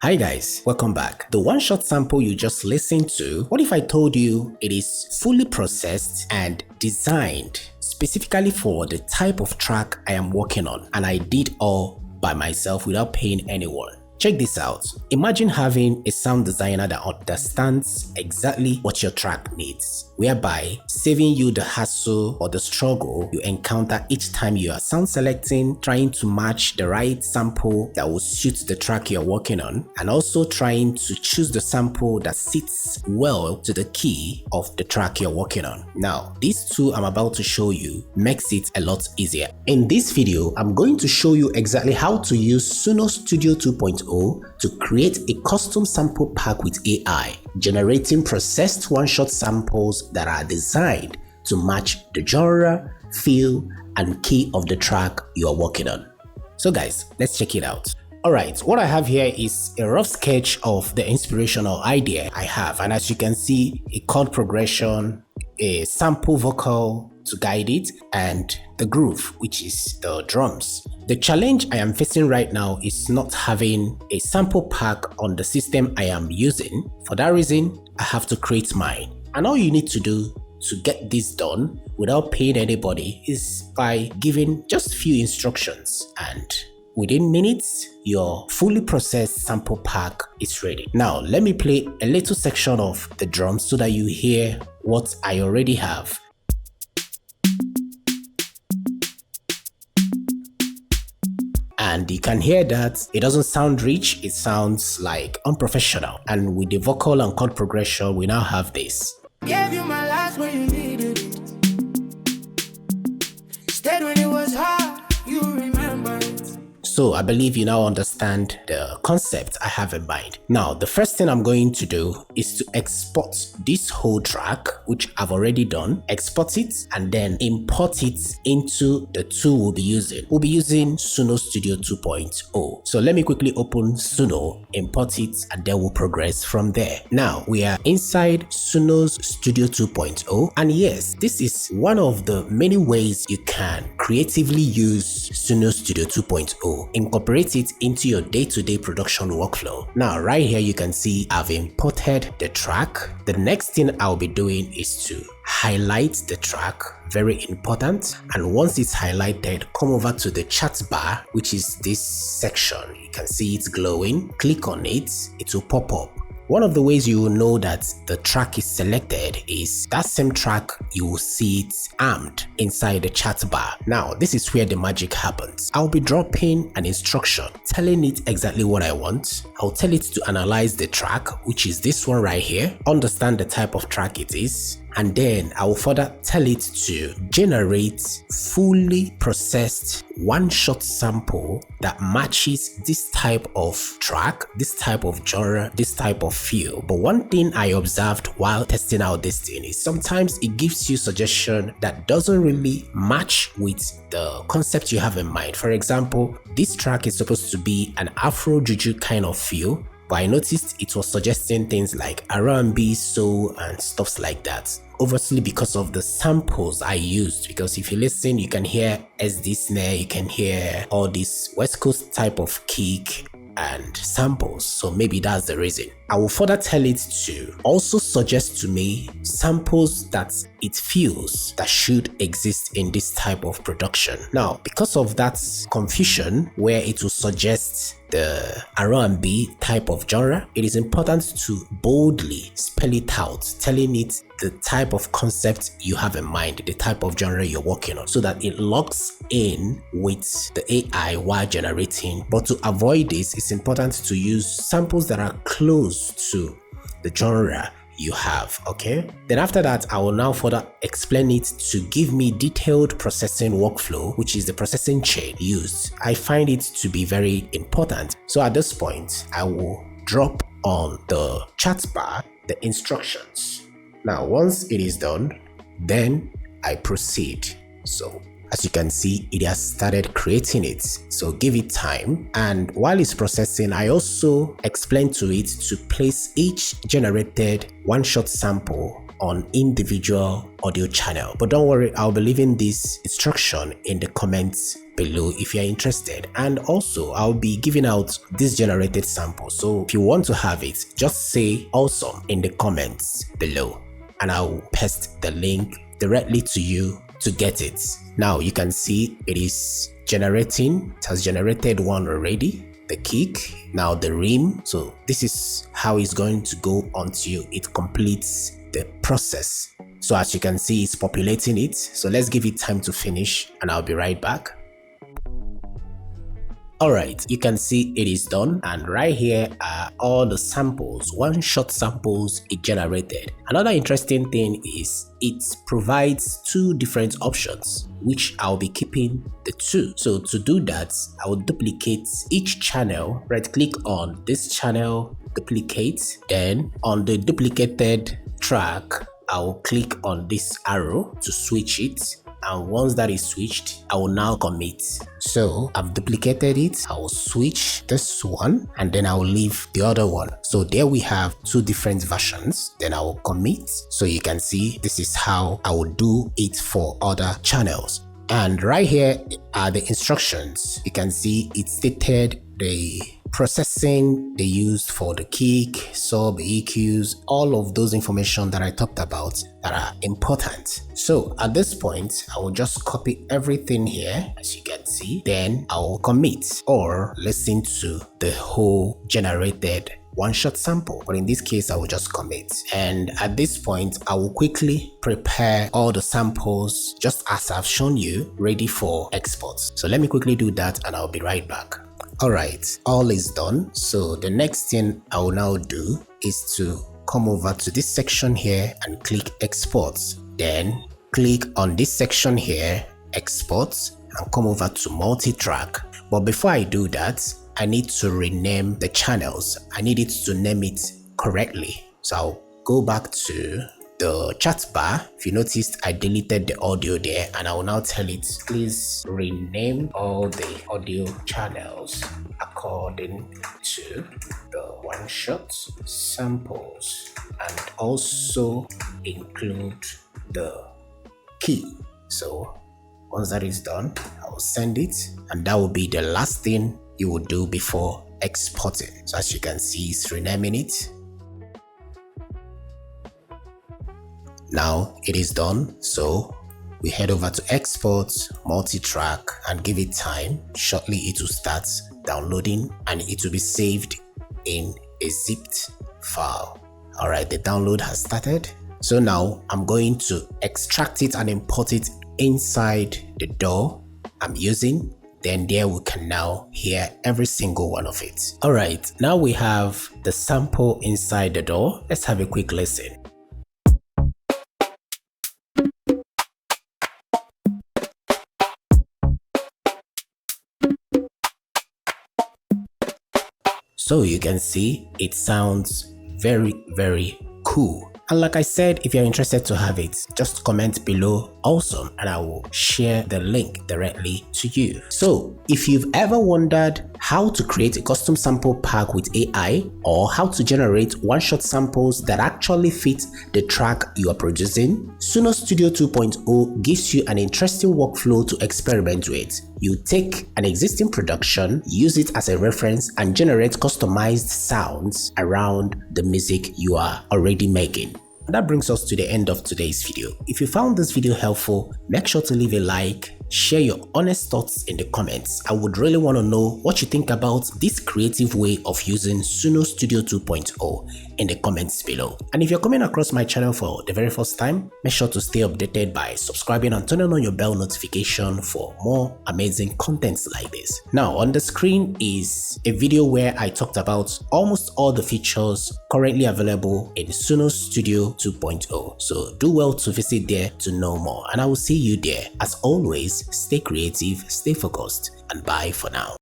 Hi guys, welcome back. The one-shot sample you just listened to, what if I told you it is fully processed and designed specifically for the type of track I am working on, and I did all by myself without paying anyone? Check this out. Imagine having a sound designer that understands exactly what your track needs, whereby saving you the hassle or the struggle you encounter each time you are sound selecting, trying to match the right sample that will suit the track you're working on, and also trying to choose the sample that sits well to the key of the track you're working on. Now, these two I'm about to show you makes it a lot easier. In this video, I'm going to show you exactly how to use Suno Studio 2.0 to create a custom sample pack with AI, generating processed one-shot samples that are designed to match the genre, feel, and key of the track you are working on. So guys, let's check it out. Alright, what I have here is a rough sketch of the inspirational idea I have, and as you can see, a chord progression, a sample vocal to guide it, and the groove, which is the drums. The challenge I am facing right now is not having a sample pack on the system I am using. For that reason, I have to create mine. And all you need to do to get this done without paying anybody is by giving just a few instructions, and within minutes, your fully processed sample pack is ready. Now, let me play a little section of the drums so that you hear what I already have. And you can hear that it doesn't sound rich, it sounds like unprofessional. And with the vocal and chord progression, we now have this. Gave you my last when you needed it. Stayed when it was hard, you remember it. So I believe you now understand the concept I have in mind. Now, the first thing I'm going to do is to export this whole track, which I've already done, export it, and then import it into the tool we'll be using. We'll be using Suno Studio 2.0. So let me quickly open Suno, import it, and then we'll progress from there. Now, we are inside Suno's Studio 2.0, and yes, this is one of the many ways you can creatively use Suno Studio 2.0. Incorporate it into your day-to-day production workflow. Now, right here, you can see I've imported the track. The next thing I'll be doing is to highlight the track, very important. And once it's highlighted, come over to the chat bar, which is this section. You can see it's glowing. Click on it, it will pop up. One of the ways you will know that the track is selected is that same track, you will see it armed inside the chat bar. Now, this is where the magic happens. I'll be dropping an instruction telling it exactly what I want. I'll tell it to analyze the track, which is this one right here, understand the type of track it is, and then I will further tell it to generate fully processed one-shot sample that matches this type of track, this type of genre, this type of feel. But one thing I observed while testing out this thing is sometimes it gives you suggestion that doesn't really match with the concept you have in mind. For example, this track is supposed to be an Afro Juju kind of feel, but I noticed it was suggesting things like R&B, soul, and stuffs like that. Obviously because of the samples I used, because if you listen, you can hear SD snare, you can hear all this West Coast type of kick and samples, so maybe that's the reason. I will further tell it to also suggest to me samples that it feels that should exist in this type of production. Now, because of that confusion where it will suggest the R&B type of genre, it is important to boldly spell it out, telling it the type of concept you have in mind, the type of genre you're working on, so that it locks in with the AI while generating. But to avoid this, it's important to use samples that are close to the genre you have. Okay, then after that, I will now further explain it to give me detailed processing workflow, which is the processing chain used. I find it to be very important. So at this point, I will drop on the chat bar the instructions. Now, once it is done, then I proceed. So as you can see, it has started creating it, so give it time. And while it's processing, I also explained to it to place each generated one-shot sample on individual audio channel. But don't worry, I'll be leaving this instruction in the comments below if you're interested. And also I'll be giving out this generated sample, so if you want to have it, just say awesome in the comments below and I'll paste the link directly to you to get it. Now you can see it is generating. It has generated one already, the kick, now the rim. So this is how it's going to go until it completes the process. So as you can see, it's populating it. So let's give it time to finish and I'll be right back. Alright, you can see it is done, and right here are all the samples, one-shot samples it generated. Another interesting thing is it provides two different options, which I'll be keeping the two. So to do that, I will duplicate each channel, right click on this channel, duplicate, then on the duplicated track, I'll click on this arrow to switch it. And once that is switched, I will now commit. So I've duplicated it, I will switch this one and then I will leave the other one. So there we have two different versions. Then I will commit. So you can see this is how I will do it for other channels. And right here are the instructions. You can see it stated the processing they used for the kick, sub, EQs, all of those information that I talked about that are important. So at this point, I will just copy everything here, as you can see, then I will commit or listen to the whole generated one-shot sample, but in this case I will just commit. And at this point I will quickly prepare all the samples just as I've shown you, ready for export. So let me quickly do that and I'll be right back. Alright, all is done. So the next thing I will now do is to come over to this section here and click export. Then click on this section here, export, and come over to multi-track. But before I do that, I need to rename the channels. I need it to name it correctly. So I'll go back to the chat bar. If you noticed, I deleted the audio there, and I will now tell it, please rename all the audio channels according to the one-shot samples and also include the key. So once that is done, I will send it, and that will be the last thing you will do before exporting. So as you can see, it's renaming it. Now it is done, so we head over to export, multi-track, and give it time. Shortly it will start downloading and it will be saved in a zipped file. Alright, the download has started. So now I'm going to extract it and import it inside the DAW I'm using. Then there we can now hear every single one of it. Alright, now we have the sample inside the DAW. Let's have a quick listen. So you can see it sounds very cool. And like I said, if you're interested to have it, just comment below awesome and I will share the link directly to you. So if you've ever wondered how to create a custom sample pack with AI, or how to generate one-shot samples that actually fit the track you are producing, Suno Studio 2.0 gives you an interesting workflow to experiment with. You take an existing production, use it as a reference, and generate customized sounds around the music you are already making. And that brings us to the end of today's video. If you found this video helpful, make sure to leave a like, share your honest thoughts in the comments. I would really want to know what you think about this creative way of using Suno Studio 2.0 in the comments below. And if you're coming across my channel for the very first time, make sure to stay updated by subscribing and turning on your bell notification for more amazing contents like this. Now on the screen is a video where I talked about almost all the features currently available in Suno Studio 2.0. So do well to visit there to know more, and I will see you there. As always, stay creative, stay focused, and bye for now.